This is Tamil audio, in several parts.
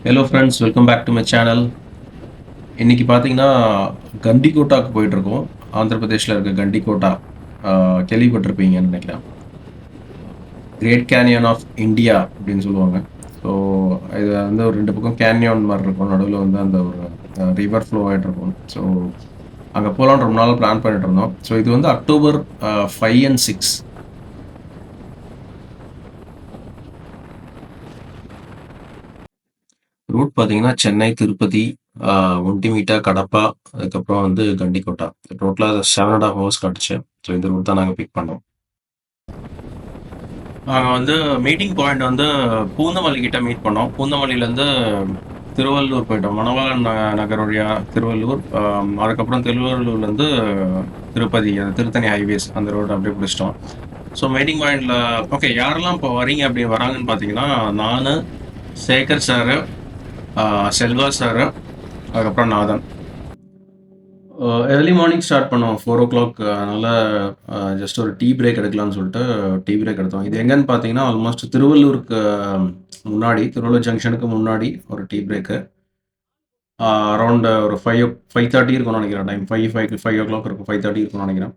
Hello friends, welcome back to my channel. இன்னைக்கு பார்த்தீங்கன்னா, கண்டிகோட்டாக்கு போயிட்டுருக்கோம். ஆந்திர பிரதேஷ்ல இருக்க கண்டிகோட்டா கேள்விப்பட்டிருப்பீங்கன்னு நினைக்கிறேன். கிரேட் கேனியன் ஆஃப் இந்தியா அப்படின்னு சொல்லுவாங்க. ஸோ இது வந்து ஒரு 2 பக்கம் கேனியான் மாரி இருக்கும். நடுவுல வந்து அந்த ஒரு ரிவர் ஃப்ளோ ஆயிட்டு இருக்கும். ஸோ அங்க போலான்னு ரொம்ப நாளா பிளான் பண்ணிட்டு இருந்தோம். ஸோ இது வந்து அக்டோபர் 5 அண்ட் 6. ரூட் பார்த்தீங்கன்னா, சென்னை, திருப்பதி, ஒண்டிமீட்டா, கடப்பா, அதுக்கப்புறம் வந்து கண்டிக்கோட்டா. டோட்டலா 7 1/2 ஹவர்ஸ் காட்டுச்சு. ஸோ இந்த ரூட் தான் நாங்க பிக் பண்ணோம். நாங்க வந்து மீட்டிங் பாயிண்ட் வந்து பூந்தமல்லி கிட்ட மீட் பண்ணோம். பூந்தமல்லியிலேருந்து திருவள்ளூர் போயிட்டோம். மணவாளன் நகர் வழியா திருவள்ளூர், அதுக்கப்புறம் திருவள்ளூர்லேருந்து திருப்பதி, அந்த திருத்தணி ஹைவேஸ் அந்த ரோடு அப்படியே பிடிச்சிட்டோம். ஸோ மீட்டிங் பாயிண்ட்ல ஓகே, யாரெல்லாம் இப்போ வரீங்க அப்படி வராங்கன்னு பார்த்தீங்கன்னா, நான், சேகர் சாரு, செல்வா சாரு, அதுக்கப்புறம் நாதன். ஏர்லி மார்னிங் ஸ்டார்ட் பண்ணோம் 4:00. அதனால ஜஸ்ட் ஒரு டீ பிரேக் எடுக்கலாம்னு சொல்லிட்டு டீ பிரேக் எடுத்தோம். இது எங்கன்னு பார்த்தீங்கன்னா, ஆல்மோஸ்ட் திருவள்ளூருக்கு முன்னாடி, திருவள்ளூர் ஜங்ஷனுக்கு முன்னாடி ஒரு டீ பிரேக்கு. அரௌண்ட் ஒரு 5:30 இருக்கும்னு நினைக்கிறேன் டைம். 5 இருக்கும். 5:30 இருக்கும்னு நினைக்கிறேன்.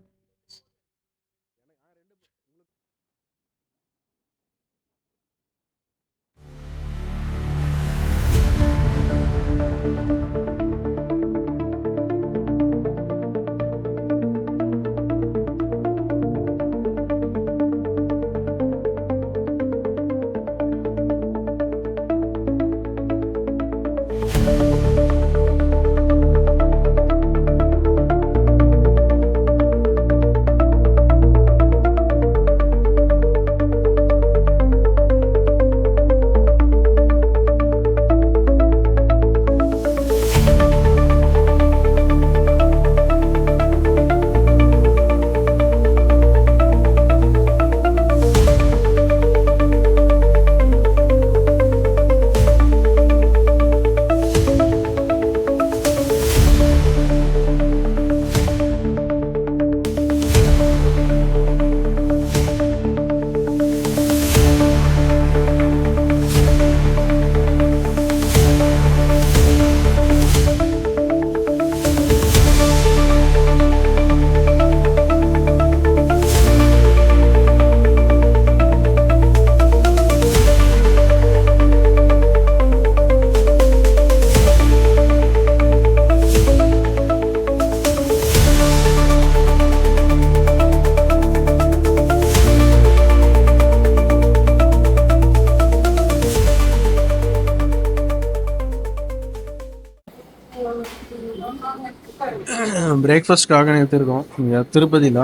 பிரேக்ஃபாஸ்ட்காக நிறுத்திருக்கோம் இங்கே திருப்பதியில்.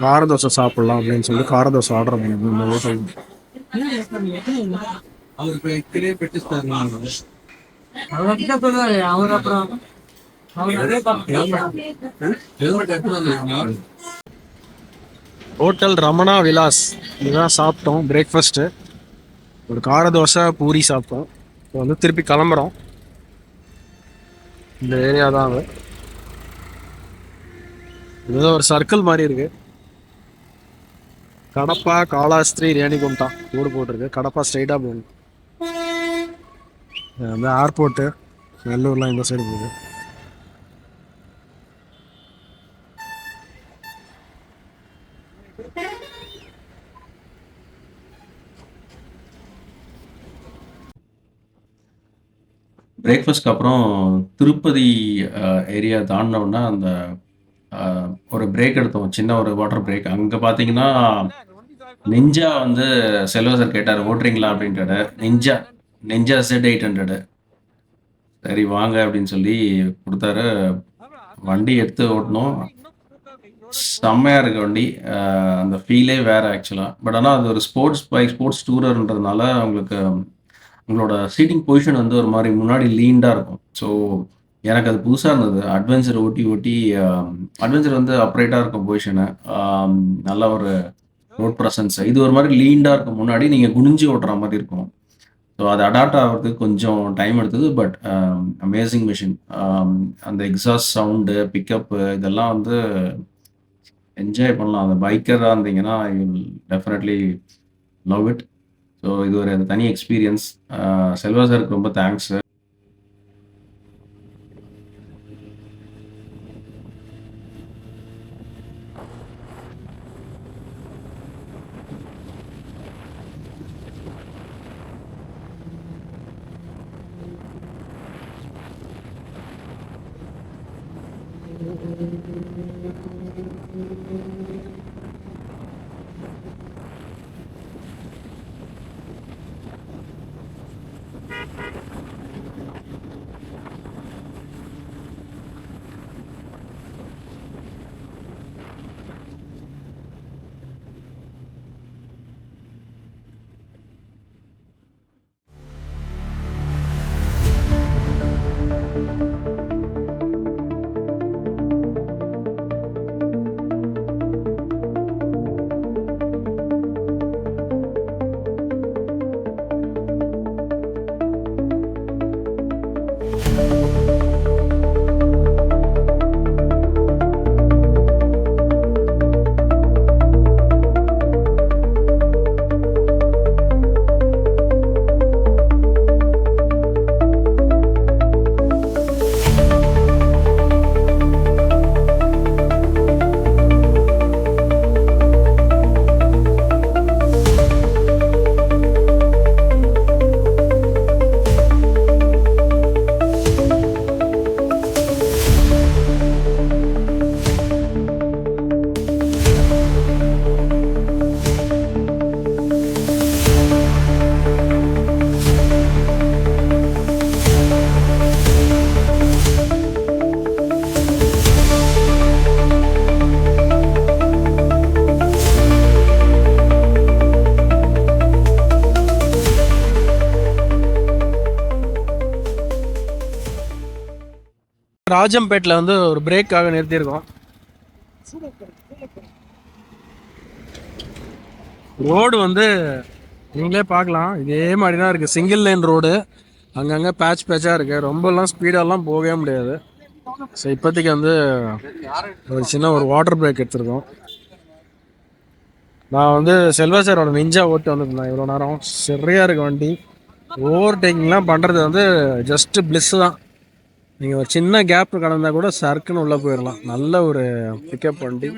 கார தோசை சாப்பிட்லாம் அப்படின்னு சொல்லி கார தோசை ஆர்டர் பண்ணியிருந்தோம் இந்த ஹோட்டல். ஹோட்டல் ரமணா விலாஸ் இதுதான் சாப்பிட்டோம் பிரேக்ஃபாஸ்ட்டு. ஒரு கார தோசை பூரி சாப்பிட்டோம். இப்போ வந்து திருப்பி கிளம்புறோம். இந்த ஏரியா தான் அது. ஏதோ ஒரு சர்க்கிள் மாதிரி இருக்கு. கடப்பா, காளாஸ்திரி, ரேணிகுண்டா ரோடு போட்டிருக்கு. கடப்பா ஸ்ட்ரைட்டாக போகணும். அந்த ஏர்போர்ட்டு வெள்ளூர்லாம் இந்த சைடு போகுது. பிரேக்ஃபாஸ்ட்க்கு அப்புறம் திருப்பதி ஏரியா தாண்டினோன்னா அந்த ஒரு பிரேக் எடுத்தோம். சின்ன ஒரு வாட்டர் பிரேக். அங்கே பார்த்தீங்கன்னா, நிஞ்சா வந்து செல்வா சார் கேட்டார், ஓட்டுறீங்களா அப்படின்ட்டாரு. Ninja Ninja Z800. சரி வாங்க அப்படின்னு சொல்லி கொடுத்தாரு. வண்டி எடுத்து ஓட்டணும். செம்மையா இருக்கு வண்டி. அந்த ஃபீலே வேற ஆக்சுவலா. பட் ஆனால் அது ஒரு ஸ்போர்ட்ஸ் பைக், ஸ்போர்ட்ஸ் டூரர்ன்றதுனால உங்களுக்கு உங்களோட சீட்டிங் பொசிஷன் வந்து ஒரு மாதிரி முன்னாடி லீன்டா இருக்கும். ஸோ எனக்கு அது புதுசா இருந்தது. அட்வென்ச்சர் ஓட்டி ஓட்டி அட்வென்ச்சர் வந்து அப்ரைட்டா இருக்கும் பொசிஷனு. நல்ல ஒரு ரோட் ப்ரெசன்ஸ். இது ஒரு மாதிரி லீன்டா இருக்கும். முன்னாடி நீங்க குனிஞ்சு ஓட்டுற மாதிரி இருக்கும். ஸோ அது அடாப்ட் ஆகிறதுக்கு கொஞ்சம் டைம் எடுத்தது. But amazing machine. அந்த எக்ஸாஸ்ட் சவுண்டு, பிக்கப்பு இதெல்லாம் வந்து என்ஜாய் பண்ணலாம். அந்த பைக்கராக இருந்தீங்கன்னா you will definitely love it. So இது ஒரு தனி எக்ஸ்பீரியன்ஸ். செல்வா சாருக்கு ரொம்ப தேங்க்ஸ். ராஜம்பேட்டில் வந்து ஒரு பிரேக்காக நிறுத்தியிருக்கோம். ரோடு வந்து நீங்களே பார்க்கலாம், இதே மாதிரி தான் இருக்குது. சிங்கிள் லைன் ரோடு, அங்கங்கே பேட்சாக இருக்குது. ரொம்பலாம் ஸ்பீடாலாம் போகவே முடியாது. ஸோ இப்போதைக்கு வந்து ஒரு சின்ன ஒரு வாட்டர் பிரேக் எடுத்துருக்கோம். நான் வந்து செல்வா சாரோட நிஞ்சா ஓட்டு வந்துருந்தேன் இவ்வளோ நேரம். சரியாக இருக்குது வண்டி. ஓவர் டேக்கிங்லாம் பண்ணுறது வந்து ஜஸ்ட்டு பிளிஸ்ஸு தான். நீங்கள் ஒரு சின்ன கேப் கடந்தா கூட சர்க்குன்னு உள்ளே போயிடலாம். நல்ல ஒரு பிக்கப் வண்டி.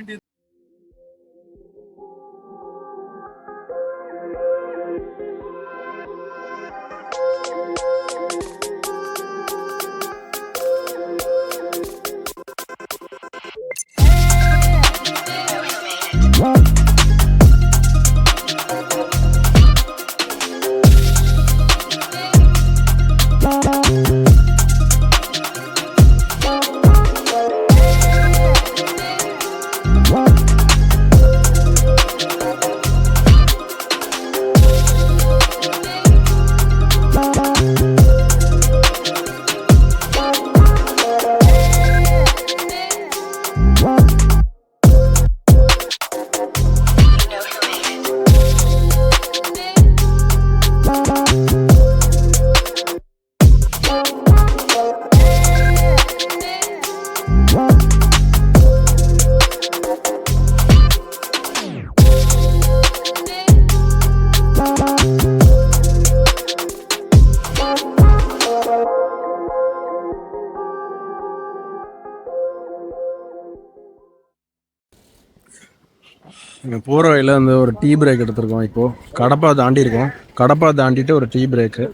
இங்கே போகிற வழியில் வந்து ஒரு டீ பிரேக் எடுத்திருக்கோம். இப்போது கடப்பா தாண்டியிருக்கோம். கடப்பா தாண்டிட்டு ஒரு டீ பிரேக்கு.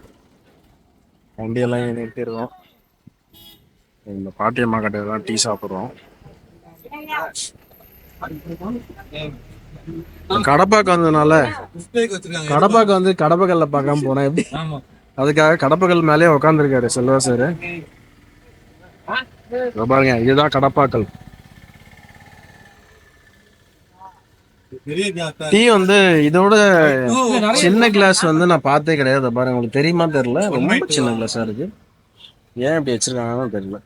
வண்டியெல்லாம் நிறுத்திடுவோம். இந்த பாட்டியம்மா கடையில் தான் டீ சாப்பிட்றோம். கடப்பாக்கு வந்ததுனால கடப்பாக்கு வந்து கடப்பகல்ல பார்க்காம போனேன். எப்படி அதுக்காக கடப்பகல் மேலேயே உட்காந்துருக்காரு செல்வா சார். பாருங்க, இதுதான் கடப்பாக்கல். டீ வந்து இதோட சின்ன கிளாஸ் வந்து நான் பார்த்தே கிடையாது. பாருங்க, உங்களுக்கு தெரியுமா தெரியல, ரொம்ப சின்ன கிளாஸா இருக்கு. ஏன் இப்படி வச்சிருக்காங்கன்னு தெரியல.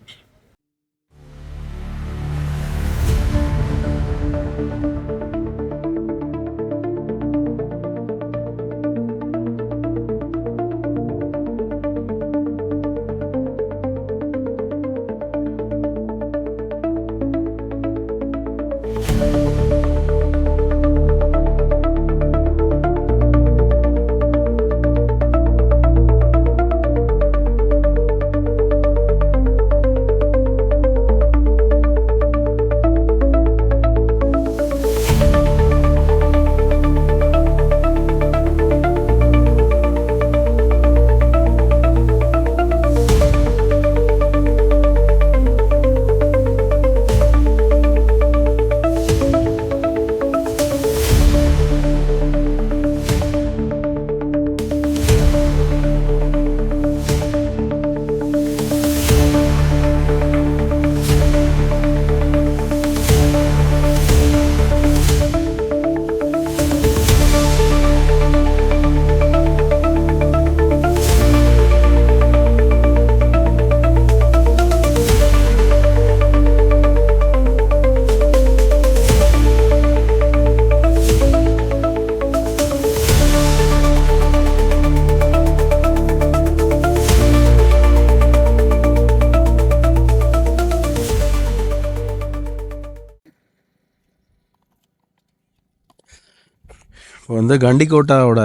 வந்து கண்டிக்கோட்டாவோட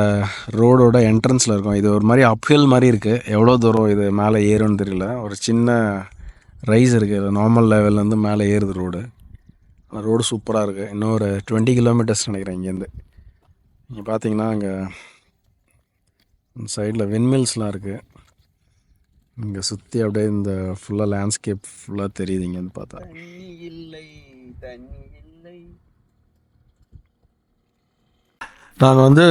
ரோடோட என்ட்ரன்ஸில் இருக்கும். இது ஒரு மாதிரி அப்ஹில் மாதிரி இருக்குது. எவ்வளோ தூரம் இது மேலே ஏறும்னு தெரியல. ஒரு சின்ன ரைஸ் இருக்குது. நார்மல் லெவல்லேருந்து மேலே ஏறுது ரோடு. ரோடு சூப்பராக இருக்குது. இன்னும் ஒரு 20 கிலோமீட்டர்ஸ் நினைக்கிறேன் இங்கேருந்து. இங்கே பார்த்தீங்கன்னா அங்கே சைடில் விண்மில்ஸ்லாம் இருக்குது. இங்கே சுற்றி அப்படியே இந்த ஃபுல்லாக லேண்ட்ஸ்கேப் ஃபுல்லாக தெரியுது இங்கேருந்து பார்த்தா. நாங்கள் வந்து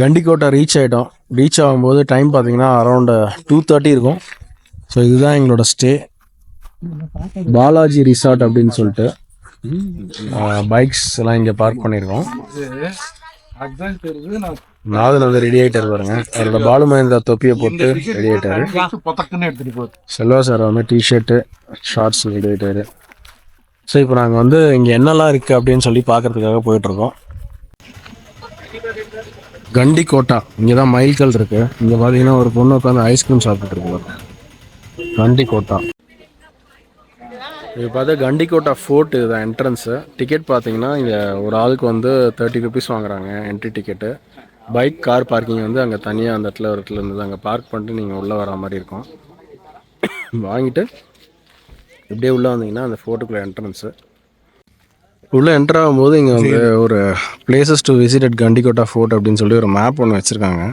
கண்டிக்கோட்டை ரீச் ஆகிட்டோம். ரீச் ஆகும்போது டைம் பார்த்தீங்கன்னா அரௌண்டு 2:30 இருக்கும். ஸோ இதுதான் எங்களோட ஸ்டே, பாலாஜி ரிசார்ட் அப்படின்னு சொல்லிட்டு. பைக்ஸ் எல்லாம் இங்கே பார்க் பண்ணியிருக்கோம். நாதன் வந்து ரெடி ஆகிட்டார் பாருங்க. அவரோட பாலு மகேந்திரா தொப்பியை போட்டு ரெடி ஆகிட்டாரு. செல்வா சார் வந்து டிஷர்ட்டு ஷார்ட்ஸ் ரெடி ஆகிட்டாரு. ஸோ இப்போ நாங்கள் வந்து இங்கே என்னெல்லாம் இருக்குது அப்படின்னு சொல்லி பார்க்குறதுக்காக போயிட்டுருக்கோம். கண்டிக்கோட்டா இங்கே தான் மைல்கல் இருக்குது. இங்கே பார்த்தீங்கன்னா ஒரு பொண்ணு உட்காந்து ஐஸ்கிரீம் சாப்பிட்டுருக்கு. கண்டிக்கோட்டா இது பார்த்தா கண்டிக்கோட்டா ஃபோர்ட். இதுதான் என்ட்ரன்ஸு. டிக்கெட் பார்த்தீங்கன்னா இங்கே ஒரு ஆளுக்கு வந்து 30 ருபீஸ் வாங்குறாங்க entry ticket. Bike car parking வந்து அங்கே தனியாக அந்த இடத்துல ஒரு இடத்துல இருந்தது. அங்கே பார்க் பண்ணிட்டு நீங்கள் உள்ளே வர மாதிரி இருக்கும். வாங்கிட்டு இப்படியே உள்ளே வந்தீங்கன்னா அந்த ஃபோர்ட்டுக்குள்ளே என்ட்ரன்ஸு. உள்ளே என்ட்ரு ஆகும்போது இங்கே வந்து ஒரு places to visit at Gandikota fort அப்படின்னு சொல்லி ஒரு மேப் ஒன்று வச்சுருக்காங்க.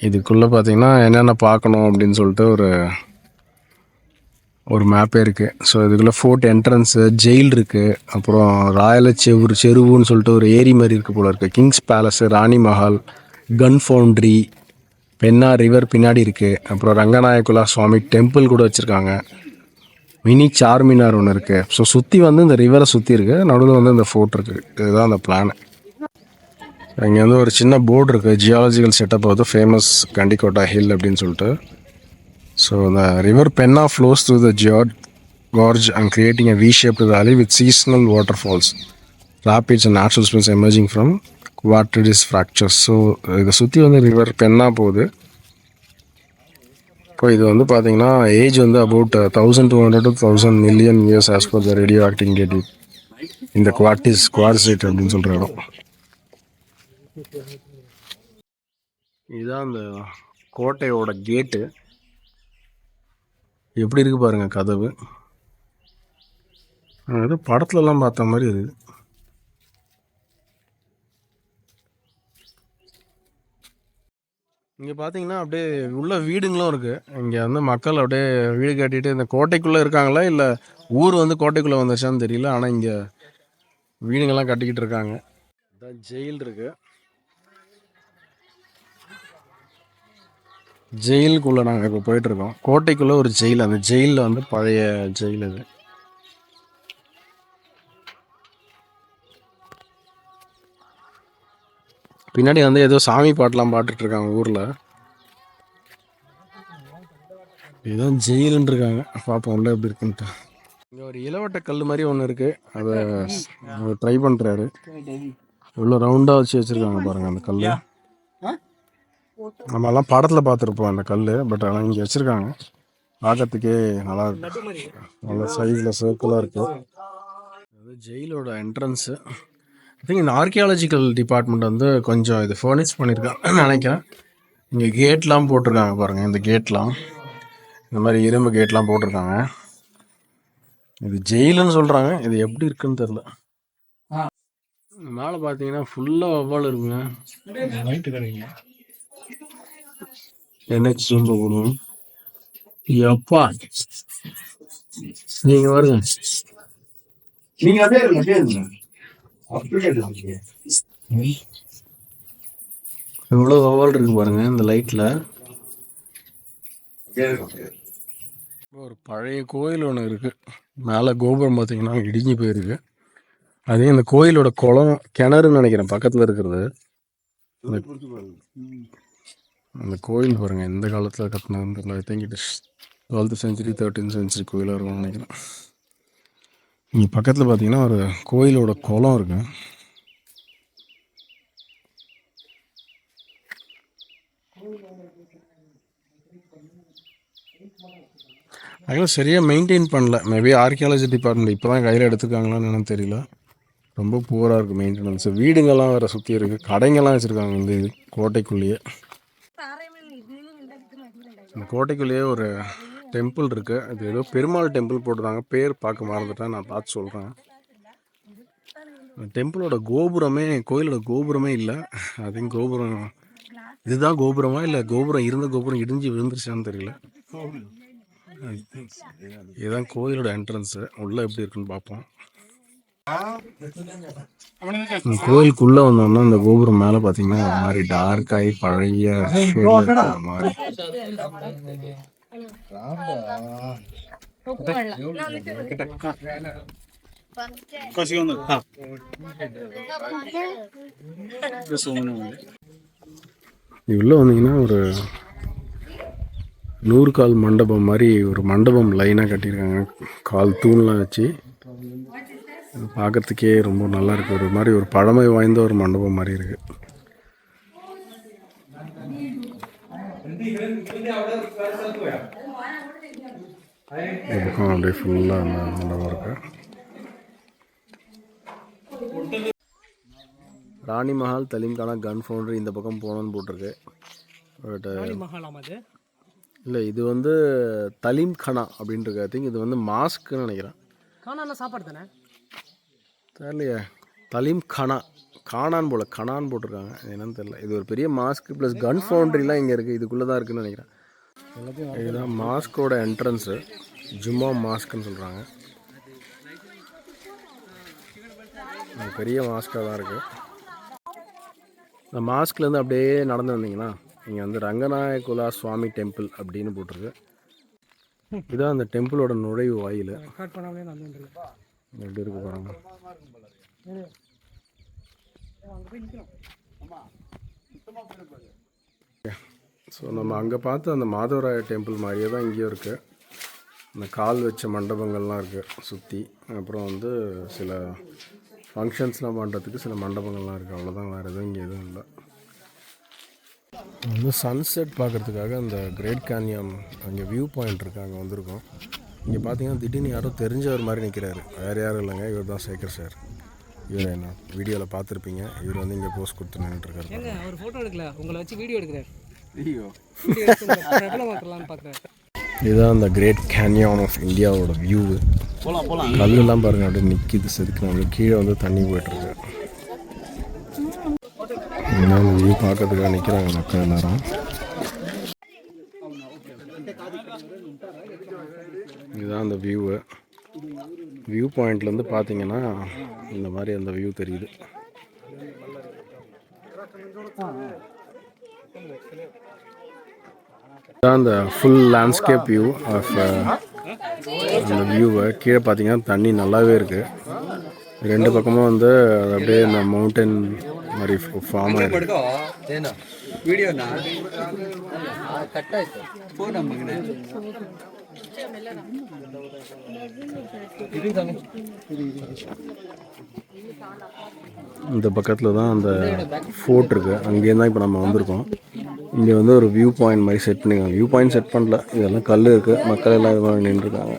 இதுக்குள்ளே பார்த்தீங்கன்னா என்னென்ன பார்க்கணும் அப்படின்னு சொல்லிட்டு ஒரு மேப்பே இருக்குது. ஸோ இதுக்குள்ளே ஃபோர்ட் என்ட்ரன்ஸு, ஜெயில் இருக்குது, அப்புறம் ராயல செருவுன்னு சொல்லிட்டு ஒரு ஏரி மாதிரி இருக்குது போல இருக்குது, கிங்ஸ் பேலஸு, ராணி மஹால், கன் ஃபவுண்ட்ரி, பென்னா ரிவர் பின்னாடி இருக்குது, அப்புறம் ரங்கநாயகுலா சுவாமி டெம்பிள் கூட வச்சுருக்காங்க, மினி சார்மினார் ஒன்று இருக்குது. ஸோ சுற்றி வந்து இந்த ரிவரை சுற்றி இருக்குது, நடுவில் வந்து இந்த ஃபோர்ட் இருக்குது. இதுதான் அந்த பிளான். இங்கே வந்து ஒரு சின்ன போர்டு இருக்குது, ஜியாலஜிக்கல் செட்டப் வந்து ஃபேமஸ் கண்டிக்கோட்டா ஹில் அப்படின்னு சொல்லிட்டு. So the river Penna flows through the gorge and creating a V-shaped valley with seasonal waterfalls, rapids and natural springs emerging from quartz fractures. So இதை சுற்றி வந்து ரிவர் பென்னா போகுது. இப்போ இது வந்து பார்த்தீங்கன்னா ஏஜ் வந்து about 1200 to 1000 million years as per the radioactivity இந்த குவார்ட்ஸைட் அப்படின்னு சொல்கிற இடம். இதுதான் அந்த கோட்டையோட கேட்டு. எப்படி இருக்குது பாருங்கள் கதவு. ஏதோ படத்துலலாம் பார்த்த மாதிரி இருக்குது. இங்கே பார்த்தீங்கன்னா அப்படியே உள்ள வீடுங்களும் இருக்குது. இங்கே வந்து மக்கள் அப்படியே வீடு கட்டிட்டு இந்த கோட்டைக்குள்ளே இருக்காங்களா இல்லை ஊர் வந்து கோட்டைக்குள்ளே வந்துருச்சான்னு தெரியல. ஆனால் இங்கே வீடுங்கள்லாம் கட்டிக்கிட்டு இருக்காங்க. இதான் ஜெயில் இருக்குது. ஜெயிலுக்குள்ளே நாங்கள் இப்போ போயிட்டுருக்கோம். கோட்டைக்குள்ளே ஒரு ஜெயில், அந்த ஜெயிலில் வந்து பழைய ஜெயில் அது. பின்னாடி வந்து ஏதோ சாமி பாட்டெலாம் பாட்டுட்ருக்காங்க ஊரில். இதுதான் ஜெயிலுன்னு இருக்காங்க. பார்ப்போம் உள்ள எப்படி இருக்குன்ட்டு. இங்கே ஒரு இளவட்ட கல் மாதிரி ஒன்று இருக்குது, அதை ட்ரை பண்ணுறாரு. இவ்வளோ ரவுண்டாக வச்சுருக்காங்க பாருங்கள் அந்த கல். நம்மலாம் படத்தில் பார்த்துருப்போம் அந்த கல், பட் ஆனால் இங்கே வச்சுருக்காங்க. பார்க்கறதுக்கே நல்லா இருக்கு, நல்ல சைஸில் சர்க்கிளாக இருக்குது. அது ஜெயிலோட என்ட்ரன்ஸு. ஐ திங்க் இந்த ஆர்கியாலஜிக்கல் டிபார்ட்மெண்ட் வந்து கொஞ்சம் இது ஃபர்னிஷ் பண்ணியிருக்காங்கன்னு நினைக்கிறேன். இங்கே கேட்லாம் போட்டிருக்காங்க பாருங்கள். இந்த கேட்லாம் இந்த மாதிரி இரும்பு கேட்லாம் போட்டிருக்காங்க. இது ஜெயிலுன்னு சொல்கிறாங்க, இது எப்படி இருக்குன்னு தெரில. மேலே பார்த்தீங்கன்னா ஃபுல்லாக வவ்வால் இருக்குங்க. நைட்டு கிடைங்க என்ன ஜூம் போகணும் எப்பா நீங்க வருங்க. நீங்க எவ்வளோ வவ்வால் இருக்கு பாருங்க இந்த லைட்ல. ஒரு பழைய கோயில் ஒன்று இருக்கு. மேலே கோபுரம் பார்த்தீங்கன்னா இடிஞ்சு போயிருக்கு. அதே இந்த கோயிலோட குளம் கிணறுன்னு நினைக்கிறேன் பக்கத்தில் இருக்கிறது. அந்த கோயில் பாருங்கள் எந்த காலத்தில் கட்டினது. I think it is 12th century 13th century கோயிலாக இருக்கும்னு நினைக்கிறேன். இங்கே பக்கத்தில் பார்த்தீங்கன்னா ஒரு கோயிலோட குளம் இருக்கு. அதெல்லாம் சரியாக மெயின்டைன் பண்ணல. மேபி ஆர்கியாலஜி டிபார்ட்மெண்ட் இப்போ தான் கையில் எடுத்துக்காங்களான்னு எனக்கு தெரியல. ரொம்ப புவராக இருக்குது மெயின்டெனன்ஸு. வீடுங்கள்லாம் வேறு சுற்றி இருக்குது, கடைங்கள்லாம் வச்சுருக்காங்க இந்த இது கோட்டைக்குள்ளேயே. இந்த கோட்டைக்குள்ளேயே ஒரு டெம்பிள் இருக்குது. அது ஏதோ பெருமாள் டெம்பிள் போட்டுருந்தாங்க, பேர் பார்க்க மறந்துட்டேன், நான் பார்த்து சொல்கிறேன். டெம்பிளோட கோபுரமே, கோயிலோட கோபுரமே இல்லை. அதையும் கோபுரம் இதுதான் கோபுரமா இல்லை கோபுரம் இருந்த கோபுரம் இடிஞ்சு விழுந்துருச்சான்னு தெரியல. இதுதான் கோயிலோட என்ட்ரன்ஸு. உள்ளே எப்படி இருக்குன்னு பார்ப்போம். கோயிலுக்குள்ளே வந்தோம்னா இந்த கோபுரம் மேலே பார்த்தீங்கன்னா ஒரு மாதிரி டார்க்காகி பழைய மாதிரி. உள்ள வந்தீங்கன்னா ஒரு 100 கால் மண்டபம் மாதிரி ஒரு மண்டபம் லைனாக கட்டியிருக்காங்க, கால் தூண்லாம் வச்சு. பார்க்கறதுக்கே ரொம்ப நல்லா இருக்குது. ஒரு மாதிரி ஒரு பழமை வாய்ந்த ஒரு மண்டபம் மாதிரி இருக்குது. இந்த பக்கம் அப்படியே ஃபுல்லாக அந்த மண்டபம் இருக்கு. ராணி மஹால் தலீம்கானா கன் ஃபவுண்டரி இந்த பக்கம் போகணுன்னு போட்டிருக்கு. பட் இல்லை, இது வந்து தலீம்கானா அப்படின்ட்டு. ஐ திங்க் இது வந்து மாஸ்க்குன்னு நினைக்கிறேன். சாப்பாடு தானே தெரியலையே. தலீம்கானா கானான் போல் கனான்னு போட்டிருக்காங்க, என்னன்னு தெரியல. இது ஒரு பெரிய மாஸ்க் ப்ளஸ் கன் ஃபவுண்டரிலாம் இங்கே இருக்குது, இதுக்குள்ளே தான் இருக்குதுன்னு நினைக்கிறேன். இதுதான் மாஸ்கோட என்ட்ரன்ஸு, ஜும்மா மாஸ்க்குன்னு சொல்கிறாங்க. பெரிய மாஸ்காக தான் இருக்குது. இந்த மாஸ்க்லேருந்து அப்படியே நடந்து வந்தீங்கன்னா இங்கே வந்து ரங்கநாயகுலா சுவாமி டெம்பிள் அப்படின்னு போட்டிருக்கு. இதுதான் அந்த டெம்பிளோட நுழைவு வாயில். எப்படி இருக்கு பாருங்க. ஸோ நம்ம அங்கே பார்த்து அந்த மாதவராய டெம்பிள் மாதிரியே தான் இங்கேயும் இருக்குது. இந்த கால் வச்ச மண்டபங்கள்லாம் இருக்குது சுற்றி. அப்புறம் வந்து சில ஃபங்க்ஷன்ஸ்லாம் பண்ணுறதுக்கு சில மண்டபங்கள்லாம் இருக்குது, அவ்வளோதான். வேறு எதுவும் இங்கே எதுவும் இல்லை. வந்து சன்செட் பார்க்குறதுக்காக அந்த கிரேட் கேன்யம் அங்கே வியூ பாயிண்ட் இருக்குது, அங்கே வந்திருக்கோம். இங்கே பார்த்தீங்கன்னா திடீர்னு யாரோ தெரிஞ்சவர் மாதிரி நிற்கிறாரு. வேறு யாரும் இல்லைங்க, இவர் தான் சேகர் சார். இவர் என்ன வீடியோவில் பார்த்துருப்பீங்க. இவர் வந்து இங்கே போஸ்ட் கொடுத்து நின்றுட்டுருக்காரு. அவர் ஃபோட்டோ எடுக்கல, உங்களை வச்சு வீடியோ எடுக்கிறார். இதுதான் அந்த கிரேட் கேன்யான் ஆஃப் இந்தியாவோட வியூ. கல்லெல்லாம் பாருங்கள் அப்படியே நிற்கிது செதுக்குனாங்க. கீழே வந்து தண்ணி போய்ட்டுருக்கு. இந்த வியூ பார்க்கறதுக்காக நிற்கிறாங்க மக்கள் எல்லாரும். இதுதான் அந்த வியூவு. வியூ பாயிண்ட்லேருந்து பார்த்தீங்கன்னா இந்த மாதிரி அந்த வியூ தெரியுது. இதுதான் அந்த ஃபுல் லேண்ட்ஸ்கேப் வியூ ஆஃப் அந்த வியூவை. கீழே பார்த்தீங்கன்னா தண்ணி நல்லாவே இருக்குது. ரெண்டு பக்கமும் வந்து அப்படியே இந்த மவுண்டன் மாதிரி ஃபார்ம் ஆகிருக்கு. இந்த பக்கத்தில் தான் அந்த ஃபோர்ட் இருக்குது, அங்கேருந்து தான் இப்போ நம்ம வந்திருக்கோம். இங்கே வந்து ஒரு வியூ பாயிண்ட் மாதிரி செட் பண்ணிருக்காங்க. வியூ பாயிண்ட் செட் பண்ணல, இதெல்லாம் கல் இருக்குது, மக்கள் எல்லாம் இது மாதிரி நின்றுருக்காங்க.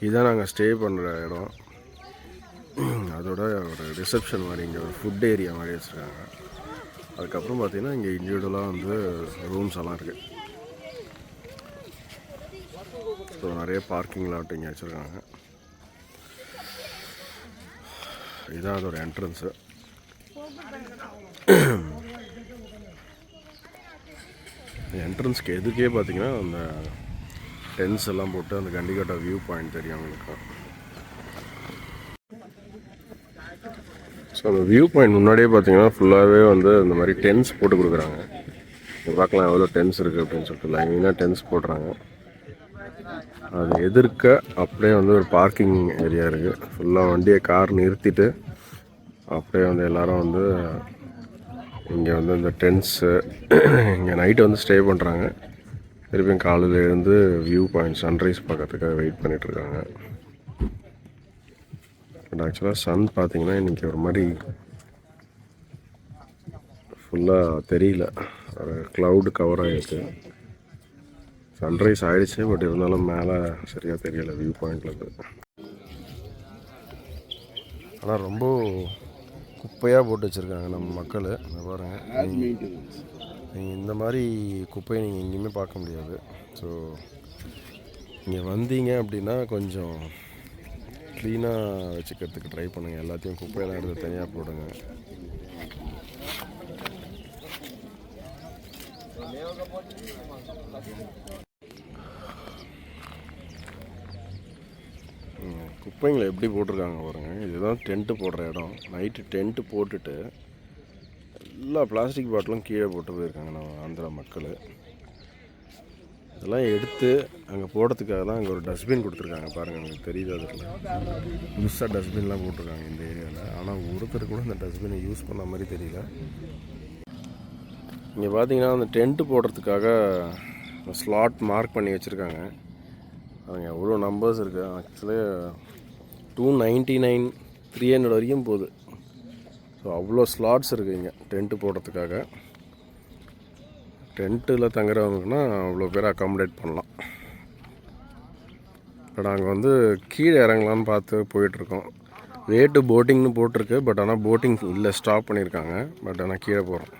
இதுதான் நாங்கள் ஸ்டே பண்ணுற இடம். அதோட ஒரு ரிசப்ஷன் மாதிரி இங்கே ஒரு ஃபுட் ஏரியா மாதிரி வச்சுருக்காங்க. அதுக்கப்புறம் பார்த்திங்கன்னா இங்கே இண்டிவிஜுவலாக வந்து ரூம்ஸ் எல்லாம் இருக்குது. ஸோ நிறைய பார்க்கிங் லாட் இங்கே வச்சுருக்காங்க. இதுதான் அதோட என்ட்ரன்ஸு. என்ட்ரன்ஸ்க்கு எதுக்கே பார்த்திங்கன்னா அந்த டென்ஸ் எல்லாம் போட்டு அந்த கண்டிகட்டா வியூ பாயிண்ட் தெரியும் அவங்களுக்கு. ஸோ அந்த வியூ பாயிண்ட் முன்னாடியே பார்த்தீங்கன்னா ஃபுல்லாகவே வந்து இந்த மாதிரி டென்ஸ் போட்டு கொடுக்குறாங்க. பார்க்கலாம் எவ்வளோ டென்ஸ் இருக்குது அப்படின்னு சொல்லிட்டு லைனாக டென்ஸ் போடுறாங்க. அது எதிர்க்க அப்படியே வந்து ஒரு பார்க்கிங் ஏரியா இருக்குது. ஃபுல்லாக வண்டியை கார் நிறுத்திட்டு அப்படியே வந்து எல்லோரும் வந்து இங்கே வந்து இந்த டென்ஸு இங்கே நைட்டு வந்து ஸ்டே பண்ணுறாங்க. திருப்பியும் காலையில் எழுந்து வியூ பாயிண்ட் சன்ரைஸ் பார்க்கறதுக்காக வெயிட் பண்ணிகிட்ருக்காங்க. பட் ஆக்சுவலாக சன் பார்த்திங்கன்னா இன்றைக்கி ஒரு மாதிரி ஃபுல்லாக தெரியல, ஒரு க்ளவுடு கவர் ஆகிருக்கு. ஸோ சன்ரைஸ் ஆகிடுச்சு, பட் இருந்தாலும் மேலே சரியாக தெரியலை வியூ பாயிண்டில் இருக்குது. ஆனால் ரொம்ப குப்பையாக போட்டு வச்சுருக்காங்க நம்ம மக்கள். பாருங்கள், நீங்கள் இந்த மாதிரி குப்பையை நீங்கள் எங்கேயுமே பார்க்க முடியாது. ஸோ இங்கே வந்தீங்க அப்படின்னா கொஞ்சம் க்ளீனாக வச்சுக்கிறதுக்கு ட்ரை பண்ணுங்கள். எல்லாத்தையும் குப்பையெல்லாம் எடுத்து தனியாக போடுங்க. குப்பைங்களை எப்படி போட்டிருக்காங்க பாருங்கள். இதுதான் டென்ட்டு போடுற இடம். நைட்டு டென்ட்டு போட்டுட்டு எல்லா பிளாஸ்டிக் பாட்டிலும் கீழே போட்டு போயிருக்காங்க நம்ம ஆந்திரா மக்கள். இதெல்லாம் எடுத்து அங்கே போடுறதுக்காக தான் அங்கே ஒரு டஸ்ட்பின் கொடுத்துருக்காங்க. பாருங்கள், எனக்கு தெரியுது. அதில் புதுசாக டஸ்ட்பின்லாம் போட்டிருக்காங்க இந்த ஏரியாவில். ஆனால் ஒருத்தர் கூட இந்த டஸ்ட்பினை யூஸ் பண்ண மாதிரி தெரியல. இங்கே பார்த்தீங்கன்னா அந்த டென்ட்டு போடுறதுக்காக ஸ்லாட் மார்க் பண்ணி வச்சுருக்காங்க. அவங்க எவ்வளோ நம்பர்ஸ் இருக்குது. ஆக்சுவலி 299 300 வரைக்கும் போகுது. ஸோ அவ்வளோ ஸ்லாட்ஸ் இருக்குது இங்கே டென்ட்டு போடுறதுக்காக. டென்ட்டில் தங்குறவங்கன்னா அவ்வளோ பேர் அக்காமடேட் பண்ணலாம். இப்போ நாங்கள் வந்து கீழே இறங்கலான்னு பார்த்து போயிட்டுருக்கோம். வேட்டு போட்டிங்னு போட்டிருக்கு, பட் ஆனால் போட்டிங் இல்லை, ஸ்டாப் பண்ணியிருக்காங்க. பட் ஆனால் கீழே போகிறோம்.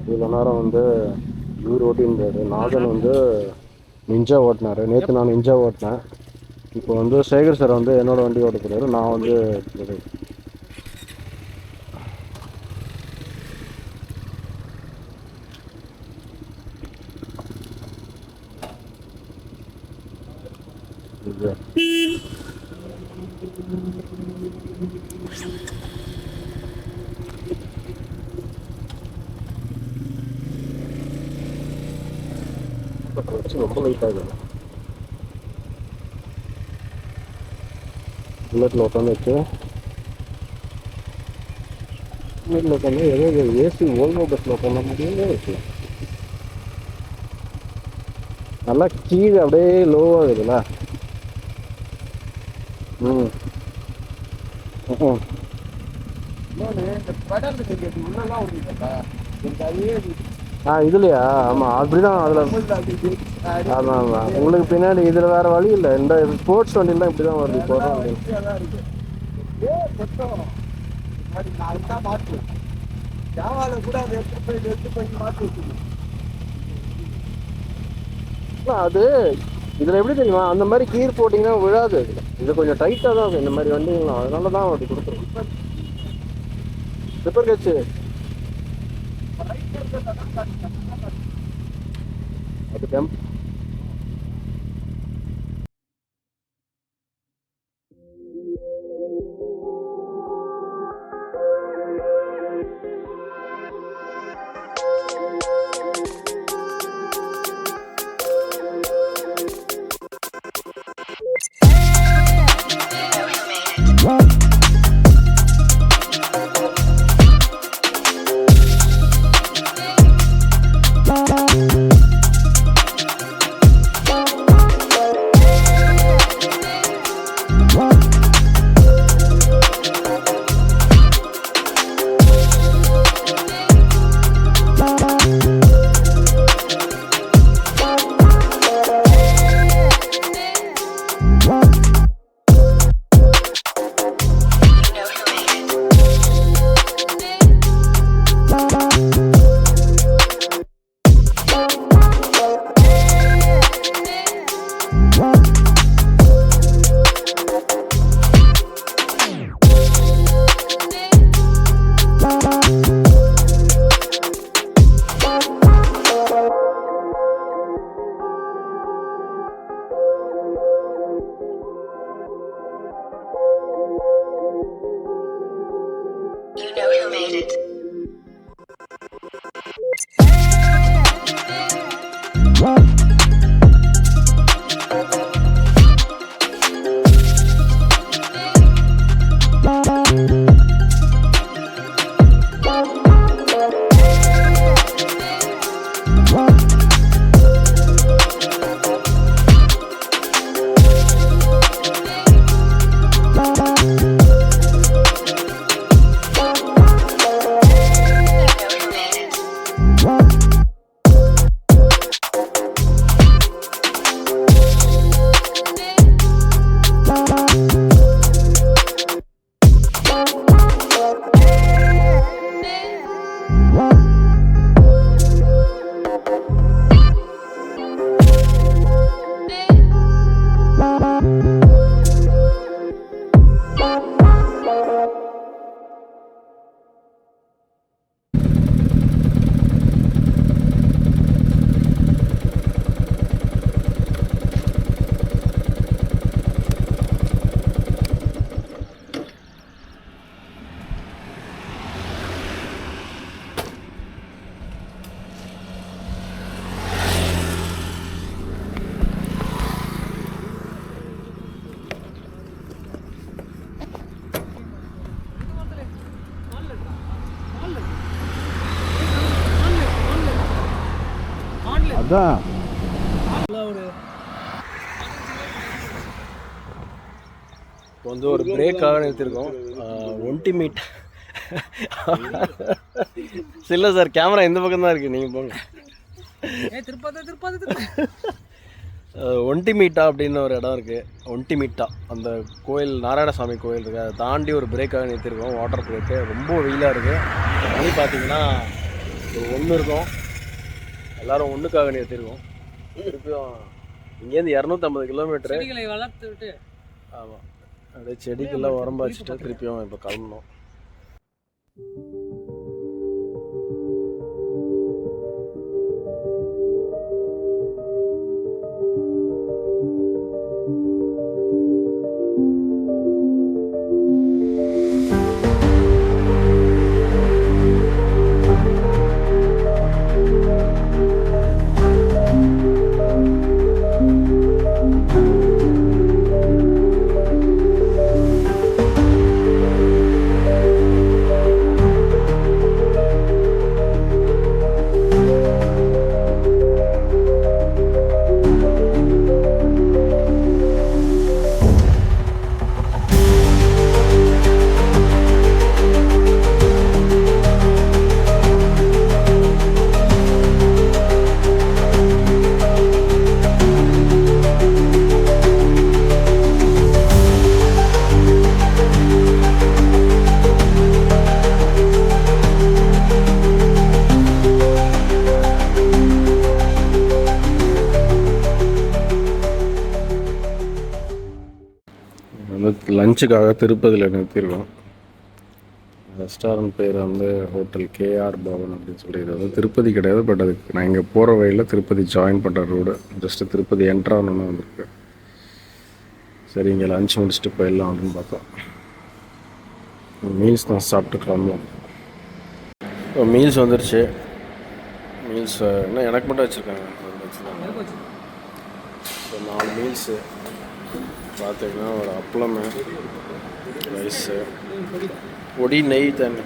இவ்வளோ நேரம் வந்து இவர் ஓட்டியிருந்தார். நாகன் வந்து நிஞ்சா ஓட்டினார். நேற்று நான் நிஞ்சா ஓட்டினேன். இப்போ வந்து சேகர் சார் வந்து என்னோடய வண்டி ஓட்ட போகிறாரு. நான் வந்து ரொம்ப லைட் ஆகுது. புல்லட்டில் உட்காந்து வச்சு புல்லட்டில் உட்காந்து ஏதோ ஏசி ஓல்வோ பஸ்ஸில் உட்காந்த மாதிரியே இருக்கு. நல்லா கீழே அப்படியே லோவாக இருக்குல்ல. இதுலையா? ஆமாம், அப்படிதான். அதில் ஆமாம் ஆமாம், உங்களுக்கு பின்னாடி இதில் வேறு வழி இல்லை. இந்த ஸ்போர்ட்ஸ் வண்டிலாம் இப்படி தான் வருது. இப்போ அது இதில் எப்படி தெரியுமா, அந்த மாதிரி கீர் போட்டிங்கன்னா விழாது. இது கொஞ்சம் டைட்டாக தான் இருக்கும் இந்த மாதிரி வண்டிங்களாம். அதனால தான் அப்படி கொடுத்துருக்கோம். ஸ்லிப்பர் கேட்சு அது டெம்ப். minute. அதான் இப்போ வந்து ஒரு பிரேக்காக நிறுத்திருக்கோம். ஒன்டி மீட் இல்லை சார், கேமரா இந்த பக்கம் தான் இருக்குது, நீங்கள் போங்க. ஒன்டி மீட்டா அப்படின்னு ஒரு இடம் இருக்குது. ஒன்டி மீட்டா அந்த கோயில், நாராயணசாமி கோயில் இருக்குது. அதை தாண்டி ஒரு பிரேக்காக நிறுத்திருக்கோம், வாட்டர் பிரேக்கு. ரொம்ப வெயிலாக இருக்குது. மணி பார்த்தீங்கன்னா ஒரு 1 இருக்கும். எல்லோரும் ஒன்றுக்காக நிறுத்திருக்கோம். திருப்பியும் இங்கேருந்து 250 கிலோமீட்டரு வளர்த்து விட்டு ஆமாம், அப்படியே செடிக்கெல்லாம் உரம்ப வச்சுட்டு திருப்பியும் இப்போ கிளம்பணும். லஞ்சுக்காக திருப்பதியில் நிறுத்திருக்கோம். ரெஸ்டாரண்ட் பேர் வந்து ஹோட்டல் கேஆர் பவன் அப்படின்னு சொல்லிடுறது. அது திருப்பதி கிடையாது, பட் அதுக்கு நான் இங்கே போகிற வழியில் திருப்பதி ஜாயின் பண்ணுற ரோடு, ஜஸ்ட்டு திருப்பதி என்ட்ரானு வந்திருக்கு. சரி, இங்கே லஞ்ச் முடிச்சுட்டு போயிடலாம் அப்படின்னு பார்த்தோம். மீல்ஸ் தான் சாப்பிட்டு கிளம்பலாம். இப்போ மீல்ஸ் வந்துருச்சு. மீல்ஸ் என்ன எனக்கு மட்டும் வச்சுருக்காங்க. இப்போ 4 மீல்ஸு பார்த்தீங்கன்னா ஒரு அப்பளம், ரைஸு, பொடி, நெய் தண்ணி.